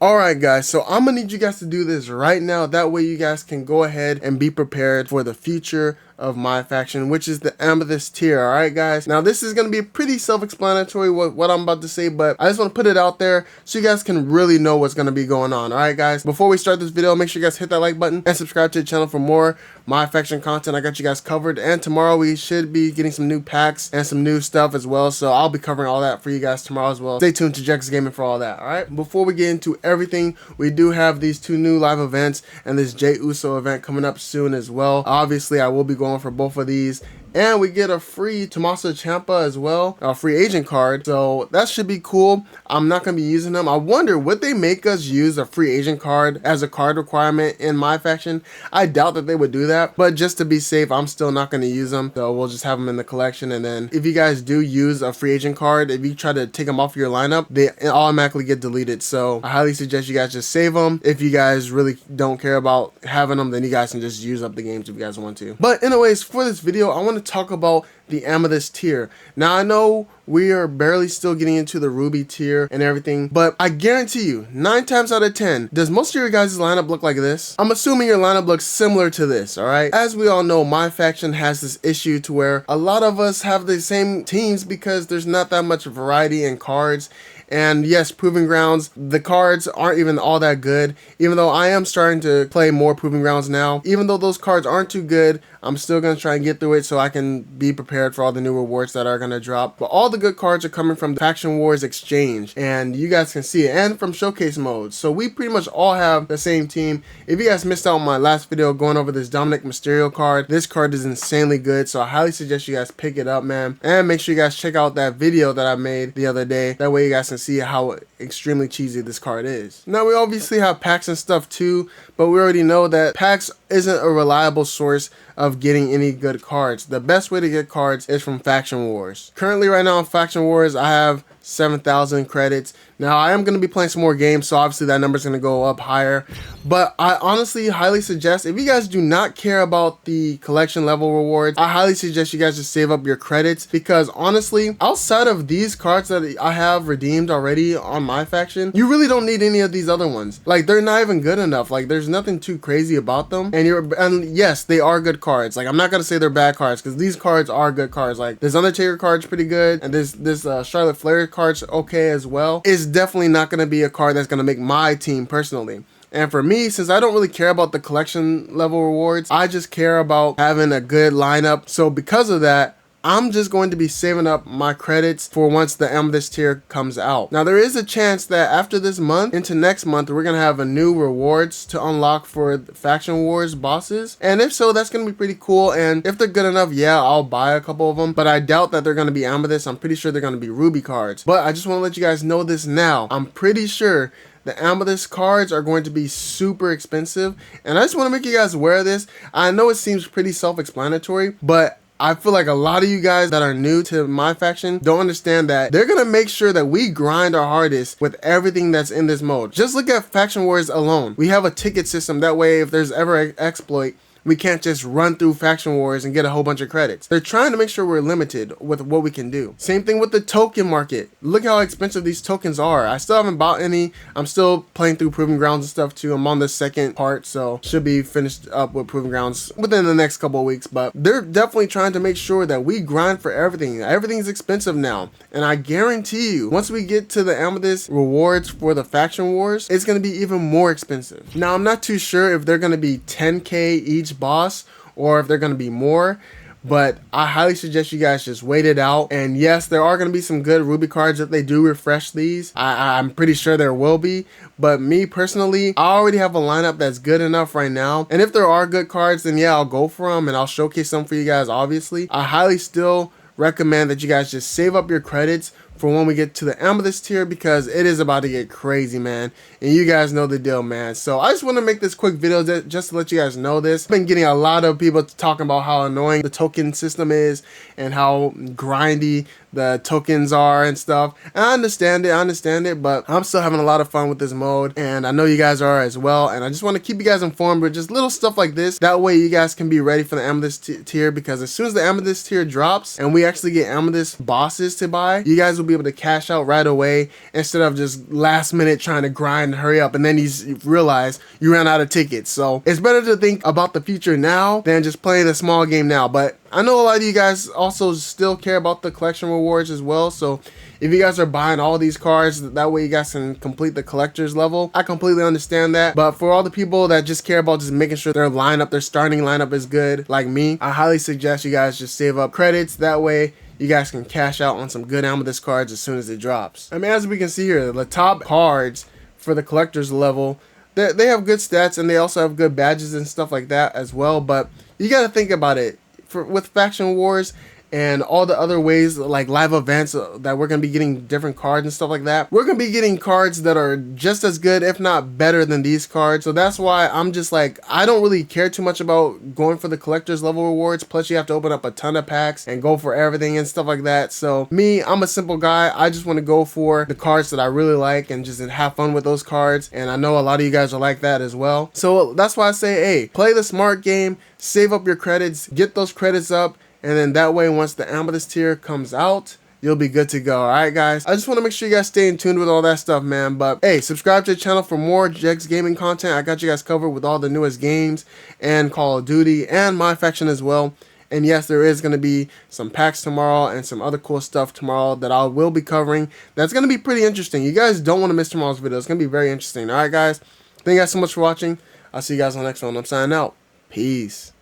Alright guys, so I'm gonna need you guys to do this right now. That way you guys can go ahead and be prepared for the future of my faction, which is the Amethyst tier. Alright guys, now this is going to be pretty self-explanatory what I'm about to say, but I just want to put it out there so you guys can really know what's going to be going on. Alright guys, before we start this video, make sure you guys hit that like button and subscribe to the channel for more my faction content. I got you guys covered, and tomorrow we should be getting some new packs and some new stuff as well, so I'll be covering all that for you guys tomorrow as well. Stay tuned to Jex Gaming for all that. Alright, before we get into everything, we do have these two new live events and this Jey Uso event coming up soon as well. Obviously I will be going for both of these, and we get a free Tommaso Ciampa as well, a free agent card, so that should be cool. I'm not going to be using them. I wonder, would they make us use a free agent card as a card requirement in my faction? I doubt that they would do that, but just to be safe, I'm still not going to use them, so we'll just have them in the collection. And then if you guys do use a free agent card, if you try to take them off your lineup, they automatically get deleted, so I highly suggest you guys just save them. If you guys really don't care about having them, then you guys can just use up the games if you guys want to. But anyways, for this video, I want to talk about the Amethyst tier. Now I know we are barely still getting into the Ruby tier and everything, but I guarantee you 9 times out of 10 does most of your guys' lineup look like this? I'm assuming your lineup looks similar to this. Alright, as we all know, my faction has this issue to where a lot of us have the same teams because there's not that much variety in cards. And yes, Proving Grounds, the cards aren't even all that good, even though I am starting to play more Proving Grounds now. Even though those cards aren't too good, I'm still going to try and get through it so I can be prepared for all the new rewards that are going to drop. But all the good cards are coming from the Faction Wars Exchange, and you guys can see it, and from Showcase Modes. So we pretty much all have the same team. If you guys missed out on my last video going over this Dominic Mysterio card, this card is insanely good, so I highly suggest you guys pick it up, man. And make sure you guys check out that video that I made the other day. That way you guys can see how extremely cheesy this card is. Now we obviously have packs and stuff too, but we already know that packs isn't a reliable source of getting any good cards. The best way to get cards is from Faction Wars. Currently right now on Faction Wars I have 7,000 credits. Now I am going to be playing some more games, so obviously that number is going to go up higher, but I honestly highly suggest, if you guys do not care about the collection level rewards, I highly suggest you guys just save up your credits, because honestly, outside of these cards that I have redeemed already on my faction, you really don't need any of these other ones. Like, they're not even good enough. Like, there's nothing too crazy about them, and yes, they are good cards. Like, I'm not going to say they're bad cards, because these cards are good cards. Like, this Undertaker card's pretty good, and this Charlotte Flair card's okay as well. It's definitely not going to be a card that's going to make my team personally. And for me, since I don't really care about the collection level rewards, I just care about having a good lineup. So because of that, I'm just going to be saving up my credits for once the Amethyst tier comes out. Now there is a chance that after this month into next month, we're going to have a new rewards to unlock for Faction Wars bosses. And if so, that's going to be pretty cool. And if they're good enough, yeah, I'll buy a couple of them. But I doubt that they're going to be Amethyst. I'm pretty sure they're going to be Ruby cards. But I just want to let you guys know this now. I'm pretty sure the Amethyst cards are going to be super expensive. And I just want to make you guys aware of this. I know it seems pretty self-explanatory, but I feel like a lot of you guys that are new to my faction don't understand that they're going to make sure that we grind our hardest with everything that's in this mode. Just look at Faction Wars alone. We have a ticket system. That way, if there's ever an exploit, we can't just run through Faction Wars and get a whole bunch of credits. They're trying to make sure we're limited with what we can do. Same thing with the token market. Look how expensive these tokens are. I still haven't bought any. I'm still playing through Proving Grounds and stuff too. I'm on the second part, so should be finished up with Proving Grounds within the next couple of weeks. But they're definitely trying to make sure that we grind for everything. Everything's expensive now. And I guarantee you, once we get to the Amethyst rewards for the Faction Wars, it's going to be even more expensive. Now, I'm not too sure if they're going to be 10K each boss or if they're going to be more, but I highly suggest you guys just wait it out. And yes, there are going to be some good Ruby cards if they do refresh these. I'm pretty sure there will be, but me personally, I already have a lineup that's good enough right now. And if there are good cards, then yeah, I'll go for them and I'll showcase them for you guys. Obviously, I highly still recommend that you guys just save up your credits for when we get to the Amethyst tier, because it is about to get crazy, man, and you guys know the deal, man. So I just want to make this quick video just to let you guys know this. I've been getting a lot of people talking about how annoying the token system is and how grindy the tokens are and stuff. And I understand it, but I'm still having a lot of fun with this mode, and I know you guys are as well. And I just want to keep you guys informed with just little stuff like this. That way you guys can be ready for the Amethyst tier, because as soon as the Amethyst tier drops and we actually get Amethyst bosses to buy, you guys will be able to cash out right away instead of just last minute trying to grind and hurry up, and then you realize you ran out of tickets. So it's better to think about the future now than just playing a small game now. But I know a lot of you guys also still care about the collection rewards as well. So if you guys are buying all these cards, that way you guys can complete the collector's level. I completely understand that. But for all the people that just care about just making sure their lineup, their starting lineup is good, like me, I highly suggest you guys just save up credits. That way you guys can cash out on some good Amethyst cards as soon as it drops. I mean, as we can see here, the top cards for the collector's level, they have good stats, and they also have good badges and stuff like that as well. But you got to think about it. With faction wars and all the other ways like live events that we're going to be getting different cards and stuff like that, we're going to be getting cards that are just as good, if not better, than these cards. So that's why I'm just like, I don't really care too much about going for the collector's level rewards. Plus you have to open up a ton of packs and go for everything and stuff like that. So me, I'm a simple guy. I just want to go for the cards that I really like and just have fun with those cards, and I know a lot of you guys are like that as well. So that's why I say, hey, play the smart game, save up your credits, get those credits up, and then that way once the Amethyst tier comes out, you'll be good to go. Alright guys, I just want to make sure you guys stay in tune with all that stuff, man. But hey, subscribe to the channel for more Jegs gaming content. I got you guys covered with all the newest games and Call of Duty and my faction as well. And yes, there is going to be some packs tomorrow and some other cool stuff tomorrow that I will be covering. That's going to be pretty interesting. You guys don't want to miss tomorrow's video. It's going to be very interesting. Alright guys, thank you guys so much for watching. I'll see you guys on the next one. I'm signing out. Peace.